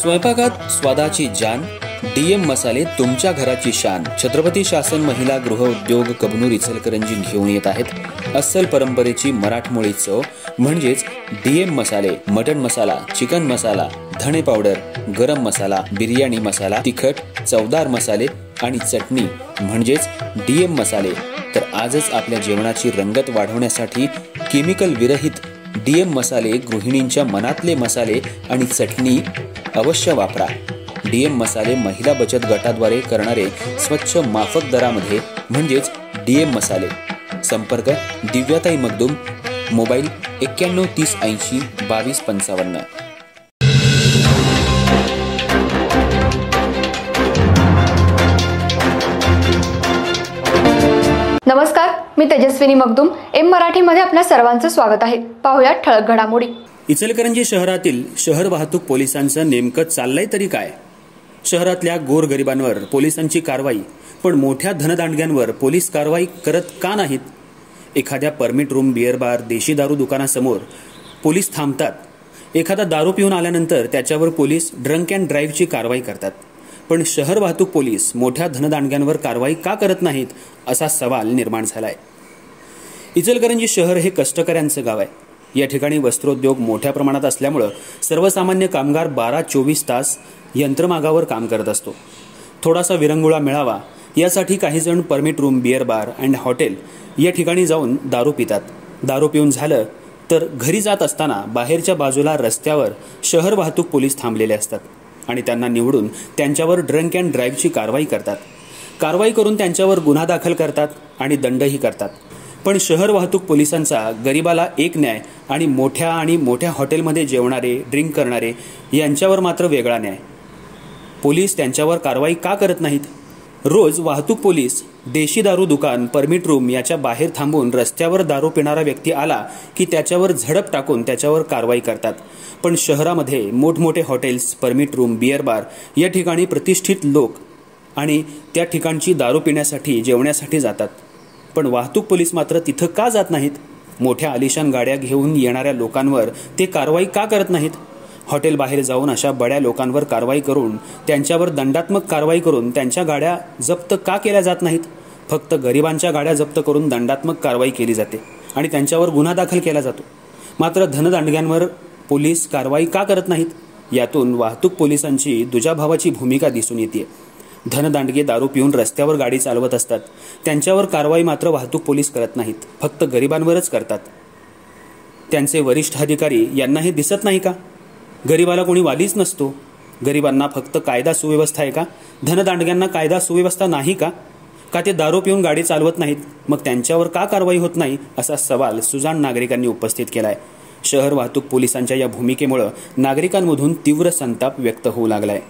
स्वयंपाकात स्वादाची जान, डीएम मसाले तुमच्या घराची शान। छत्रपती शासन महिला गृह उद्योग कबनूर इचलकरंजी घेऊन येत आहेत अस्सल परंपरेची मराठमोळी चव म्हणजेच डीएम मसाले। मटन मसाला, चिकन मसाला, धणे पावडर, गरम मसाला, बिर्याणी मसाला, तिखट, चवदार मसाले आणि चटणी म्हणजेच डीएम मसाले। तर आजच आपल्या जेवणाची रंगत वाढवण्यासाठी केमिकल विरहित डीएम मसाले, गृहिणींच्या मनातले मसाले आणि चटणी अवश्य वापरा। डीएम मसाले महिला बचत गटाद्वारे करणारे स्वच्छ माफक दरामध्ये म्हणजेच डीएम मसाले। संपर्क दिव्याताई मगदूम, मोबाईल 91 30 80 22 55। नमस्कार, मी तेजस्विनी मगदूम। एम मराठीमध्ये आपल्या सर्वांचं स्वागत आहे। पाहूया ठळक घडामोडी। इचलकरंजी शहरातील शहर वाहतूक पोलिसांचं नेमकं चाललंय तरी काय? शहरातल्या गोरगरिबांवर पोलिसांची कारवाई, पण मोठ्या धनदांडग्यांवर पोलीस कारवाई करत का नाहीत? एखाद्या परमिट रूम, बिअर बार, देशी दारू दुकानासमोर पोलीस थांबतात। एखादा दारू पिऊन आल्यानंतर त्याच्यावर पोलीस ड्रंक अँड ड्राईव्हची कारवाई करतात, पण शहर वाहतूक पोलीस मोठ्या धनदांडग्यांवर कारवाई का करत नाहीत असा सवाल निर्माण झालाय। इचलकरंजी शहर हे कष्टकऱ्यांचं गाव आहे। या ठिकाणी वस्त्रोद्योग मोठ्या प्रमाणात असल्यामुळे सर्वसामान्य कामगार 12-24 तास यंत्रमागावर काम करत असतो। थोडासा विरंगुळा मिळावा यासाठी काही जण permit room, beer bar and hotel या ठिकाणी जाऊन दारू पितात। दारू पिऊन झालं तर घरी जात असताना बाहेरच्या बाजूला रस्त्यावर शहर वाहतूक पोलीस थांबलेले असतात आणि त्यांना निवडून त्यांच्यावर ड्रंक अँड ड्राईव्हची कारवाई करतात। कारवाई करून त्यांच्यावर गुन्हा दाखल करतात आणि दंडही करतात। पण शहर वाहतूक पोलिसांचा गरिबाला एक न्याय आणि मोठ्या हॉटेलमध्ये जेवणारे, ड्रिंक करणारे यांच्यावर मात्र वेगळा न्याय। पोलीस त्यांच्यावर कारवाई का करत नाहीत? रोज वाहतूक पोलीस देशी दारू दुकान, परमिट रूम याच्या बाहेर थांबून रस्त्यावर दारू पिणारा व्यक्ती आला की त्याच्यावर झडप टाकून त्याच्यावर कारवाई करतात। पण शहरामध्ये मोठमोठे hotels, permit room, beer bar या ठिकाणी प्रतिष्ठित लोक आणि त्या ठिकाणची दारू पिण्यासाठी, जेवण्यासाठी जातात। पण वाहतूक पोलीस मात्र तिथं का जात नाहीत? मोठ्या आलिशान गाड्या घेऊन येणाऱ्या लोकांवर ते कारवाई का करत नाहीत? हॉटेल बाहेर जाऊन अशा बड्या लोकांवर कारवाई करून त्यांच्यावर दंडात्मक कारवाई करून त्यांच्या गाड्या जप्त का केल्या जात नाहीत? फक्त गरिबांच्या गाड्या जप्त करून दंडात्मक कारवाई केली जाते आणि त्यांच्यावर गुन्हा दाखल केला जातो। मात्र धनदांडग्यांवर पोलीस कारवाई का करत नाहीत? यातून वाहतूक पोलिसांची दुजाभावाची भूमिका दिसून येते। धनदांडगे दारू पिऊन रस्त्यावर गाडी चालवत असतात, त्यांच्यावर कारवाई मात्र वाहतूक पोलीस करत नाहीत, फक्त गरिबांवरच करतात। त्यांचे वरिष्ठ अधिकारी यांना हे दिसत नाही का? गरिबाला कोणी वालीच नसतो। गरिबांना फक्त कायदा सुव्यवस्था आहे का? धनदांडग्यांना कायदा सुव्यवस्था नाही का? का ते दारू पिऊन गाडी चालवत नाहीत? मग त्यांच्यावर का कारवाई होत नाही असा सवाल सुजाण नागरिकांनी उपस्थित केलाय। शहर वाहतूक पोलिसांच्या या भूमिकेमुळे नागरिकांमधून तीव्र संताप व्यक्त होऊ लागलाय।